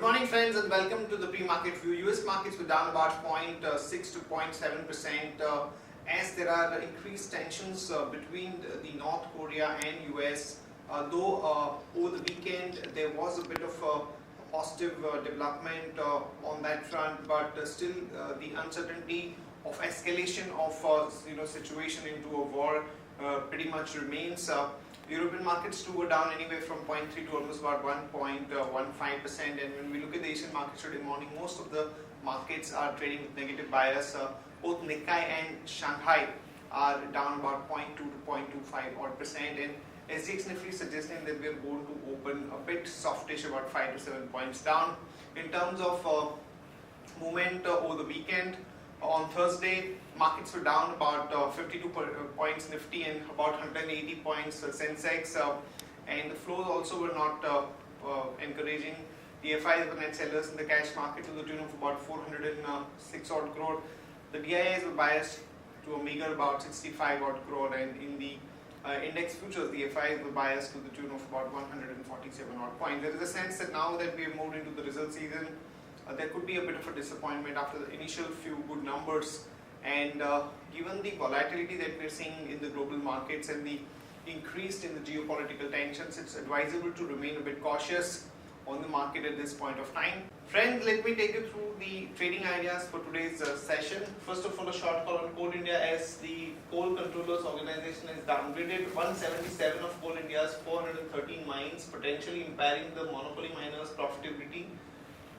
morning friends and welcome to the pre-market view. US markets were down about 0.6 to 0.7% as there are increased tensions between the North Korea and US. Though over the weekend there was a bit of a positive development on that front, but still the uncertainty of escalation of situation into a war pretty much remains. European markets too were down anywhere from 0.3 to almost about 1.15%, and when we look at the Asian markets today morning, most of the markets are trading with negative bias. Both Nikkei and Shanghai are down about 0.2 to 0.25 odd percent, and SGX Nifty suggesting that we are going to open a bit softish, about 5 to 7 points down. In terms of movement over the weekend, on Thursday, markets were down about 52 points Nifty and about 180 points Sensex, and the flows also were not encouraging. The FIs were net sellers in the cash market to the tune of about 406 odd crore. The DIIs were biased to a meager about 65 odd crore, and in the index futures, the FIs were biased to the tune of about 147 odd points. There is a sense that now that we have moved into the result season, there could be a bit of a disappointment after the initial few good numbers, and given the volatility that we are seeing in the global markets and the increase in the geopolitical tensions, it's advisable to remain a bit cautious on the market at this point of time. Friends, let me take you through the trading ideas for today's session. First of all, a short call on Coal India as the Coal Controllers Organization has downgraded 177 of Coal India's 413 mines, potentially impairing the monopoly miners' profitability.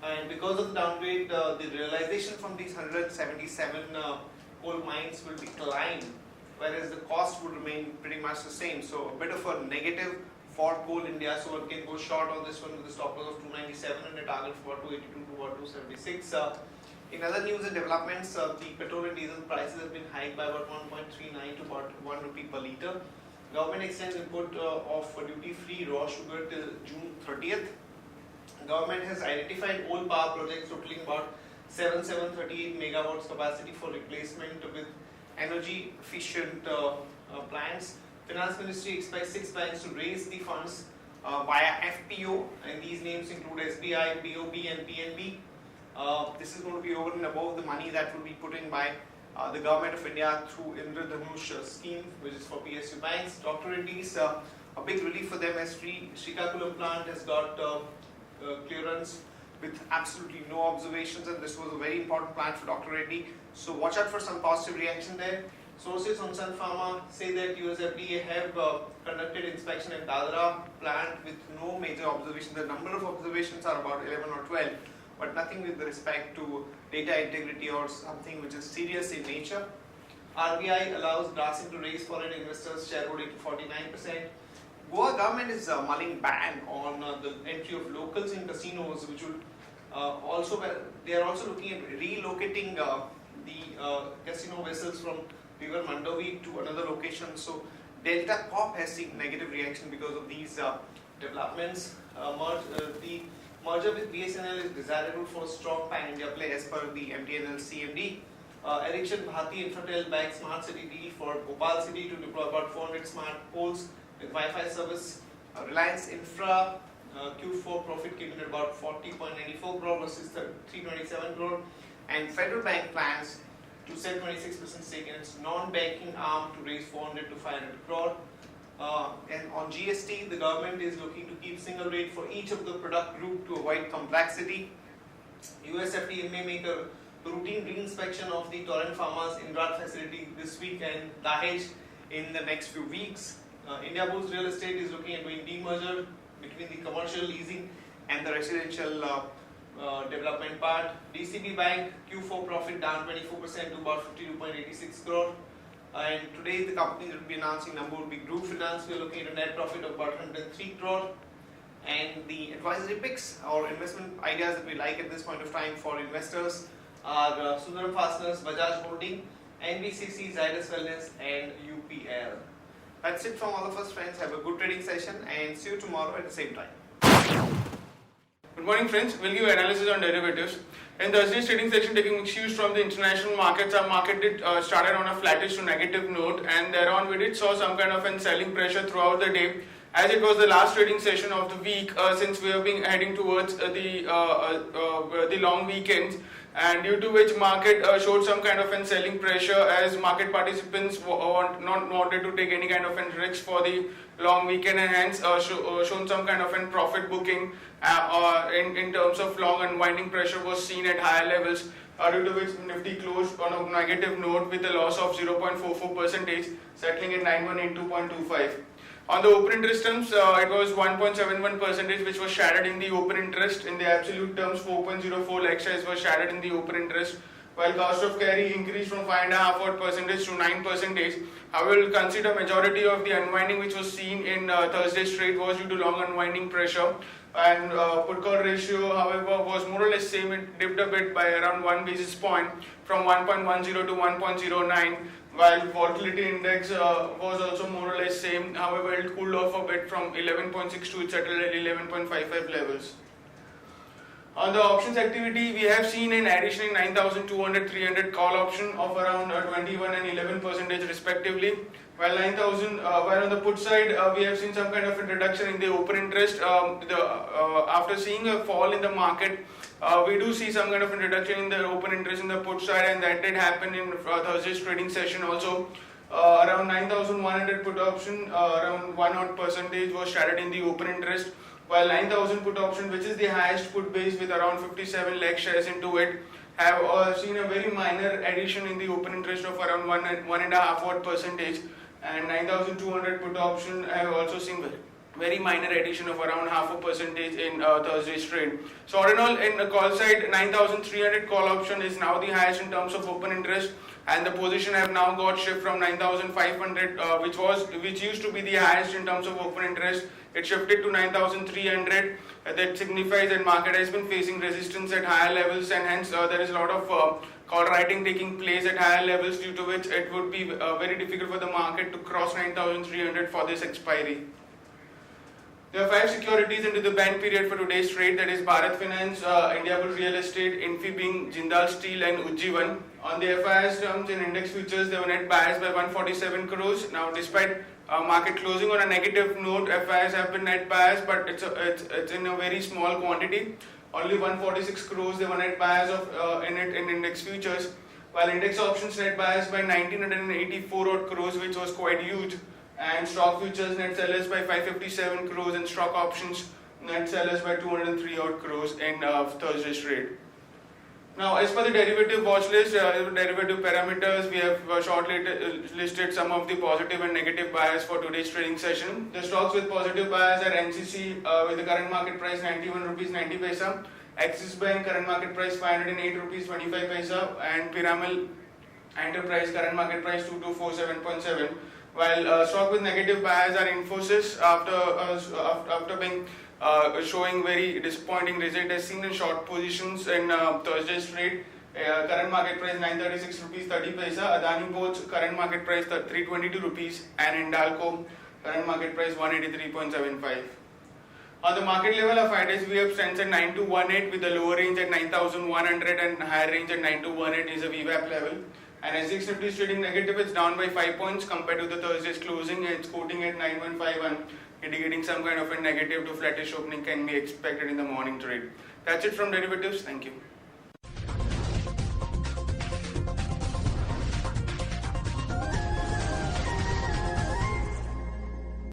And because of the downgrade, the realization from these 177 coal mines will decline, whereas the cost would remain pretty much the same. So a bit of a negative for Coal India. So one can go short on this one with a stop loss of 297 and a target for 282 to about 276. In other news and developments, the petrol and diesel prices have been hiked by about 1.39 to about 1 rupee per litre. Government extends import of duty-free raw sugar till June 30th. Government has identified old power projects totaling about 738 megawatts capacity for replacement with energy efficient plants. Finance Ministry expects 6 banks to raise the funds via FPO, and these names include SBI, BOB and PNB. This is going to be over and above the money that will be put in by the Government of India through Indradhanush scheme, which is for PSU banks. Dr. Reddy's, a big relief for them as Srikakulam plant has got clearance with absolutely no observations, and this was a very important plant for Dr. Reddy. So watch out for some positive reaction there. Sources on Sun Pharma say that US FDA have conducted inspection at Dadra plant with no major observations. The number of observations are about 11 or 12, but nothing with respect to data integrity or something which is serious in nature. RBI allows Grasim to raise foreign investors shareholding to 49%. Goa government is mulling ban on the entry of locals in casinos, which will they are also looking at relocating the casino vessels from River Mandovi to another location. So Delta Corp has seen negative reaction because of these developments. The merger with BSNL is desirable for strong pan-India play as per the MTNL CMD. Ericsson Bharti Infratel bags Smart City deal for Bhopal City to deploy about 400 smart poles with Wi-Fi service. Reliance Infra Q4 profit came in at about 40.94 crore versus 327 crore, and Federal Bank plans to sell 26% stake in its non-banking arm to raise 400 to 500 crore. And on GST, the government is looking to keep single rate for each of the product group to avoid complexity. US FDA may make a routine re-inspection of the Torrent Pharma's Indrad facility this week and Dahej in the next few weeks. India Bulls Real Estate is looking at doing demerger between the commercial leasing and the residential development part. DCB Bank Q4 profit down 24% to about 52.86 crore. And today the company that will be announcing number will be Group Finance. We are looking at a net profit of about 103 crore. And the advisory picks or investment ideas that we like at this point of time for investors are Sundaram Fasteners, Bajaj Holding, NBCC, Zydus Wellness and UPL. That's it from all of us, friends. Have a good trading session and see you tomorrow at the same time. Good morning, friends. We'll give analysis on derivatives. In Thursday's trading session, taking cues from the international markets, our market did started on a flattish to negative note, and thereon we did saw some kind of an selling pressure throughout the day as it was the last trading session of the week, since we have been heading towards the long weekends, and due to which market showed some kind of an selling pressure, as market participants not wanted to take any kind of an risk for the long weekend, and hence shown some kind of an profit booking in terms of long unwinding pressure was seen at higher levels, due to which Nifty closed on a negative note with a loss of 0.44%, settling at 9182.25. On the open interest terms, it was 1.71%, which was shattered in the open interest. In the absolute terms, 4.04 lakh shares were shattered in the open interest, while cost of carry increased from 5.5% to 9%. However, we'll consider majority of the unwinding which was seen in Thursday's trade was due to long unwinding pressure, and put call ratio, however, was more or less same. It dipped a bit by around 1 basis point from 1.10 to 1.09, while volatility index was also more or less same. However, it cooled off a bit from 11.6 to it settled at 11.55 levels. On the options activity, we have seen an addition in 9,200-300 call option of around 21 and 11% respectively. While while on the put side, we have seen some kind of a reduction in the open interest. After seeing a fall in the market, we do see some kind of a reduction in the open interest in the put side, and that did happen in Thursday's trading session also. Around 9,100 put option, around 1% was shattered in the open interest, while 9,000 put option, which is the highest put base with around 57 lakh shares into it, have seen a very minor addition in the open interest of around 1.5%, and 9,200 put option have also seen very minor addition of around 0.5% in Thursday's trade. So all in all, in the call side, 9,300 call option is now the highest in terms of open interest, and the position have now got shift from 9,500, which used to be the highest in terms of open interest. It shifted to 9,300. That signifies that market has been facing resistance at higher levels, and hence there is a lot of call writing taking place at higher levels, due to which it would be very difficult for the market to cross 9,300 for this expiry. There are 5 securities into the ban period for today's trade, that is Bharat Finance, Indiabulls Real Estate, Infibing, Jindal Steel and Ujjivan. On the FIS terms, in index futures, they were net buyers by 147 crores. Now, despite market closing on a negative note, FIs have been net buyers, but it's in a very small quantity. Only 146 crores they were net buyers of in index futures, while index options net buyers by 1984 odd crores, which was quite huge. And stock futures net sellers by 557 crores, and stock options net sellers by 203 odd crores in Thursday's trade. Now, as per the derivative watch list, derivative parameters, we have shortly listed some of the positive and negative bias for today's trading session. The stocks with positive bias are NCC with the current market price 91 rupees 90 paisa, Axis Bank current market price 508 rupees 25 paisa, and Piramal Enterprise current market price 2247.7. While stock with negative bias are Infosys, after being showing very disappointing result, has seen in short positions in Thursday's trade. Current market price 936 rupees 30 paisa, Adani Ports current market price 322 rupees, and Hindalco current market price 183.75. On the market level of 5 days, we have stands at 9218 with the lower range at 9100 and higher range at 9218 is a VWAP level. And SGX Nifty is trading negative, it's down by 5 points compared to the Thursday's closing. It's quoting at 9151, indicating some kind of a negative to flattish opening can be expected in the morning trade. That's it from derivatives. Thank you.